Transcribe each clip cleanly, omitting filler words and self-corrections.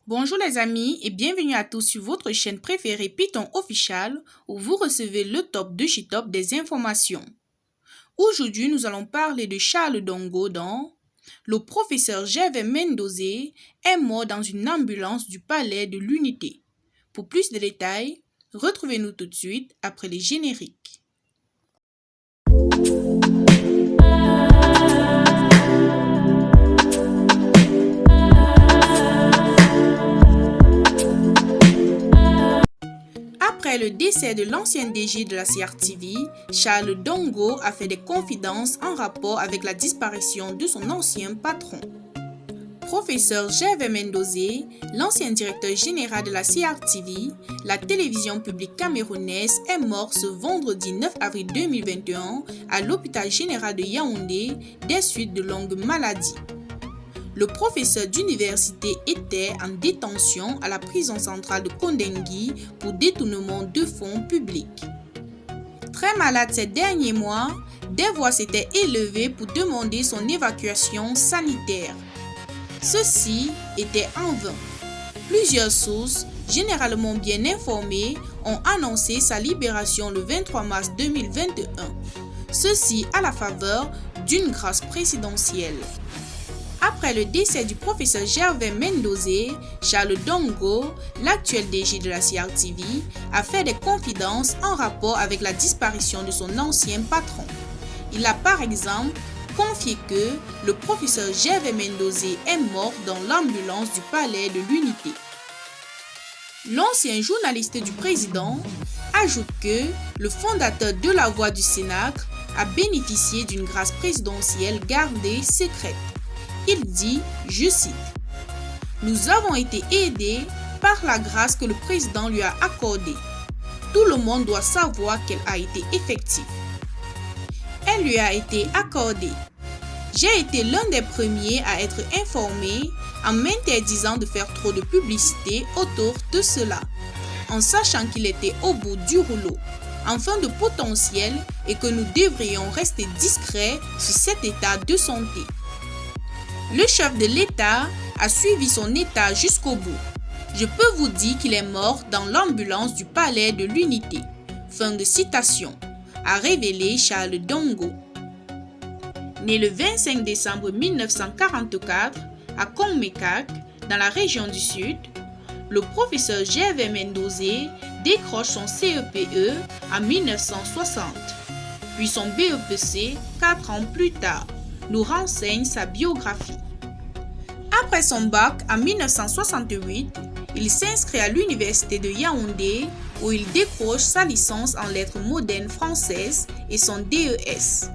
Bonjour les amis et bienvenue à tous sur votre chaîne préférée Python Official où vous recevez le top de chez top des informations. Aujourd'hui, nous allons parler de Charles Dongo dans Le professeur Gervais Mendozé est mort dans une ambulance du palais de l'Unité. Pour plus de détails, retrouvez-nous tout de suite après les génériques. Après le décès de l'ancien DG de la CRTV, Charles Dongo a fait des confidences en rapport avec la disparition de son ancien patron. Professeur Gervais Mendozé, l'ancien directeur général de la CRTV, la télévision publique camerounaise, est mort ce vendredi 9 avril 2021 à l'hôpital général de Yaoundé des suites de longues maladies. Le professeur d'université était en détention à la prison centrale de Kondengui pour détournement de fonds publics. Très malade ces derniers mois, des voix s'étaient élevées pour demander son évacuation sanitaire. Ceci était en vain. Plusieurs sources, généralement bien informées, ont annoncé sa libération le 23 mars 2021. Ceci à la faveur d'une grâce présidentielle. Après le décès du professeur Gervais Mendozé, Charles Dongo, l'actuel DG de la CRTV, a fait des confidences en rapport avec la disparition de son ancien patron. Il a par exemple confié que le professeur Gervais Mendozé est mort dans l'ambulance du palais de l'Unité. L'ancien journaliste du président ajoute que le fondateur de la Voix du Cénacle a bénéficié d'une grâce présidentielle gardée secrète. Il dit, je cite, « Nous avons été aidés par la grâce que le président lui a accordée. Tout le monde doit savoir qu'elle a été effective. Elle lui a été accordée. J'ai été l'un des premiers à être informé en m'interdisant de faire trop de publicité autour de cela, en sachant qu'il était au bout du rouleau, en fin de potentiel et que nous devrions rester discrets sur cet état de santé. Le chef de l'État a suivi son état jusqu'au bout. Je peux vous dire qu'il est mort dans l'ambulance du palais de l'Unité. » Fin de citation, a révélé Charles Dongo. Né le 25 décembre 1944 à Kongmekak, dans la région du Sud, le professeur Gervais Mendozé décroche son CEPE en 1960, puis son BEPC 4 ans plus tard, nous renseigne sa biographie. Après son bac en 1968, il s'inscrit à l'université de Yaoundé où il décroche sa licence en lettres modernes françaises et son DES.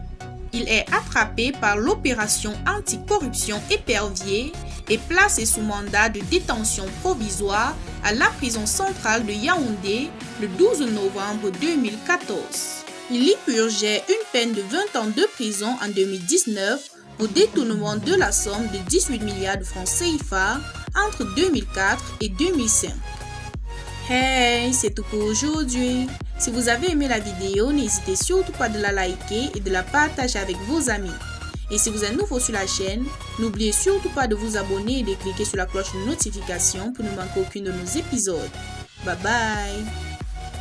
Il est attrapé par l'opération anticorruption Épervier et placé sous mandat de détention provisoire à la prison centrale de Yaoundé le 12 novembre 2014. Il y purgeait une peine de 20 ans de prison en 2019 pour détournement de la somme de 18 milliards de francs CFA entre 2004 et 2005. Hey, c'est tout pour aujourd'hui. Si vous avez aimé la vidéo, n'hésitez surtout pas de la liker et de la partager avec vos amis. Et si vous êtes nouveau sur la chaîne, n'oubliez surtout pas de vous abonner et de cliquer sur la cloche de notification pour ne manquer aucun de nos épisodes. Bye bye!